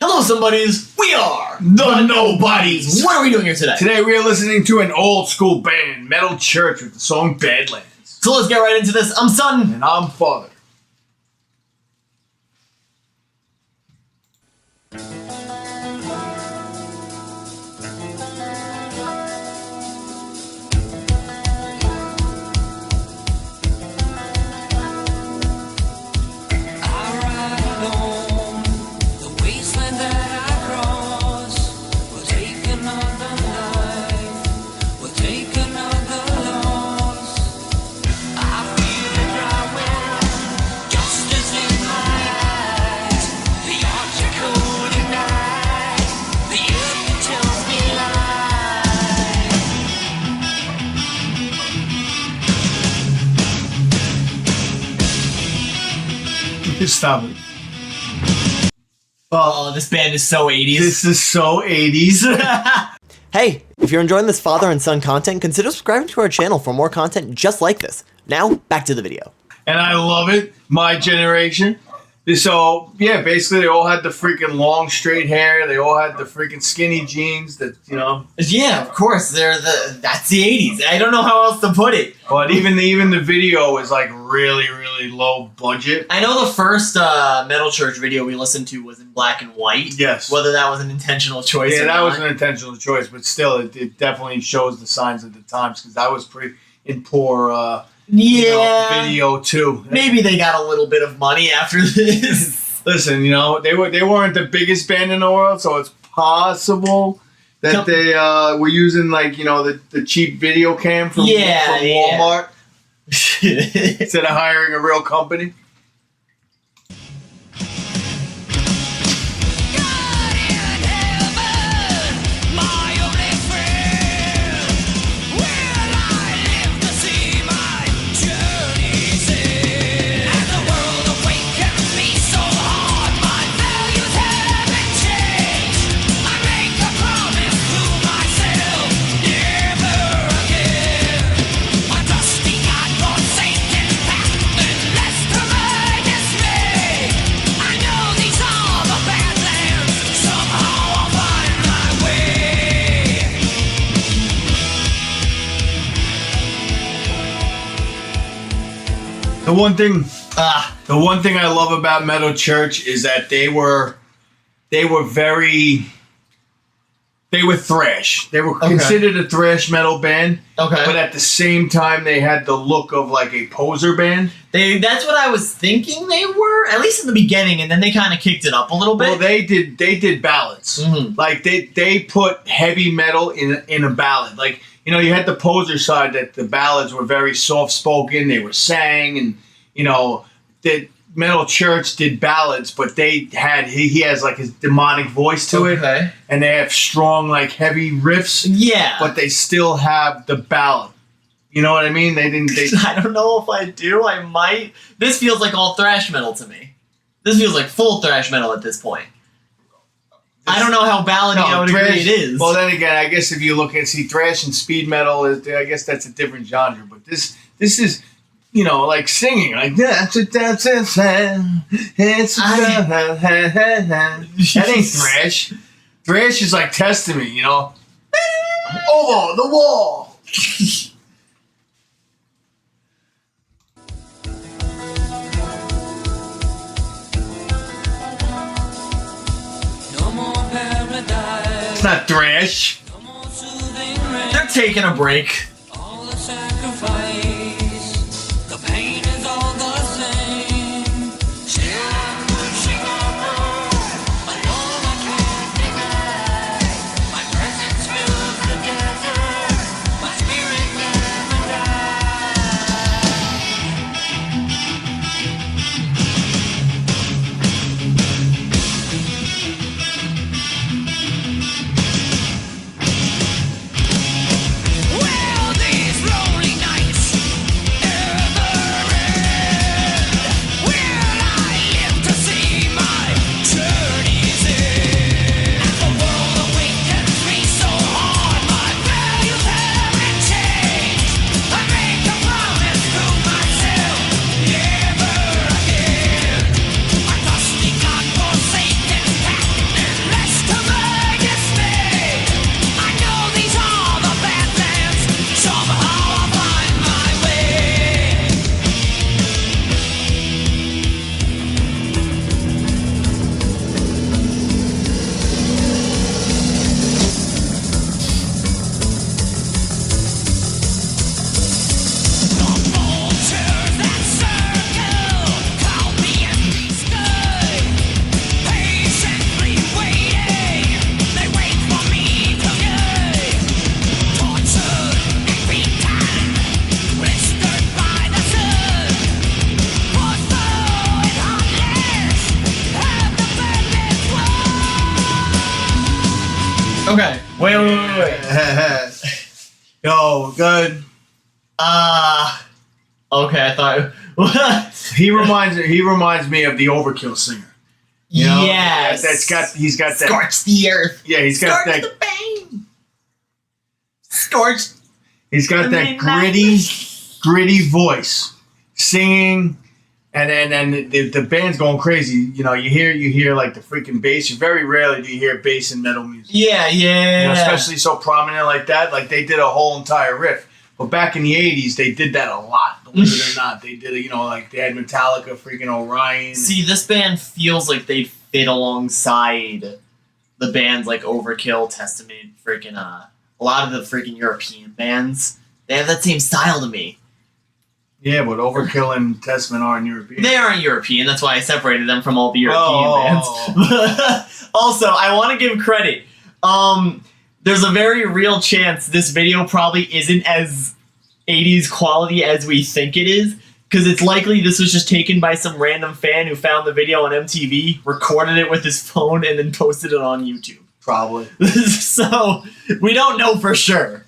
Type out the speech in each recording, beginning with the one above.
Hello, somebodies. We are the Nobodies. What are we doing here today? Today we are listening to an old school band, Metal Church, with the song Badlands. So let's get right into this. I'm Son. And I'm Father. Stop it. Oh, this band is so 80s. This is so 80s. Hey, if you're enjoying this father and son content, consider subscribing to our channel for more content just like this. Now, back to the video. And I love it. My generation. So, yeah, basically they all had the freaking long straight hair. They all had the freaking skinny jeans that, you know. Yeah, of course. That's the 80s. I don't know how else to put it. But even the video is like really, really low budget. I know the first Metal Church video we listened to was in black and white. Yes. Whether that was an intentional choice or that not. was an intentional choice, but still, it definitely shows the signs of the times because that was pretty in poor video too. Maybe they got a little bit of money after this. Listen, you know, they weren't the biggest band in the world, so it's possible that they were using like, you know, the cheap video cam from Walmart instead of hiring a real company. The one thing I love about Metal Church is that they were thrash. They were considered a thrash metal band. Okay. But at the same time, they had the look of like a poser band. That's what I was thinking they were, at least in the beginning, and then they kind of kicked it up a little bit. Well, they did ballads. Mm-hmm. Like they put heavy metal in a ballad. Like, you know, you had the poser side that the ballads were very soft spoken. They were sang, and you know, that Metal Church did ballads, but he has like his demonic voice to it, and they have strong like heavy riffs. Yeah, but they still have the ballad. You know what I mean? They didn't. I don't know if I do. I might. This feels like all thrash metal to me. This feels like full thrash metal at this point. I don't know how ballady I would agree it is. Well, then again, I guess if you look and see thrash and speed metal, I guess that's a different genre. But this is, you know, like singing, like that ain't thrash. Thrash is like Testament, you know. Over the wall. It's not thrash. They're taking a break. Well, Okay. Wait. Yo, good. Okay, I thought. He reminds me of the Overkill singer. You know? Yes. He's got that. Scorch the earth. Yeah, he's got Scorch that. the bane. Scorch. He's got the that main gritty voice, singing, and then the band's going crazy. You know, you hear like the freaking bass. You very rarely do you hear bass in metal music. Yeah. You know, especially so prominent like that. Like they did a whole entire riff. But back in the 80s, they did that a lot. Believe it or not, they did it. You know, like they had Metallica, freaking Orion. See, this band feels like they'd fit alongside the bands like Overkill, Testament, freaking a lot of the freaking European bands. They have that same style to me. Yeah, but Overkill and Testament aren't European. They aren't European. That's why I separated them from all the European bands. Also, I want to give credit. There's a very real chance this video probably isn't as 80s quality as we think it is, because it's likely this was just taken by some random fan who found the video on MTV, recorded it with his phone, and then posted it on YouTube. Probably. So, we don't know for sure.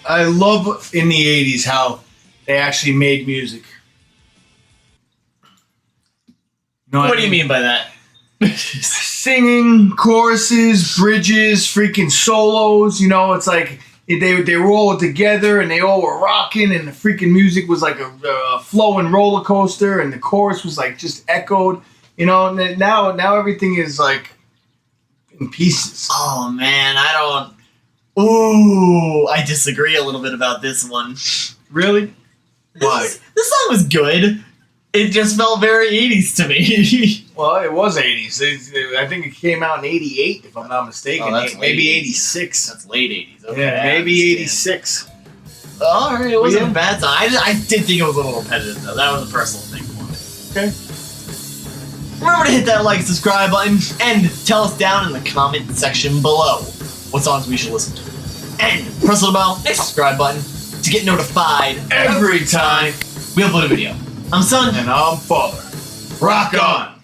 I love in the 80s how they actually made music. You know What do you mean by that? Singing, choruses, bridges, freaking solos. You know, it's like they were all together and they all were rocking, and the freaking music was like a flowing roller coaster, and the chorus was like just echoed. You know, and now everything is like in pieces. Oh man, I don't. Ooh, I disagree a little bit about this one. Really? Why? This song was good. It just felt very 80s to me. Well, it was 80s. I think it came out in 88, if I'm not mistaken. Oh, that's maybe late 86. That's late 80s. Okay, Yeah, maybe 86. Alright, it wasn't Yeah. a bad song. I did think it was a little repetitive, though. That was a personal thing for me. Okay. Remember to hit that like, subscribe button, and tell us down in the comment section below what songs we should listen to. And press the bell and subscribe button to get notified Every time. we upload a video. I'm Son. And I'm Father. Rock on!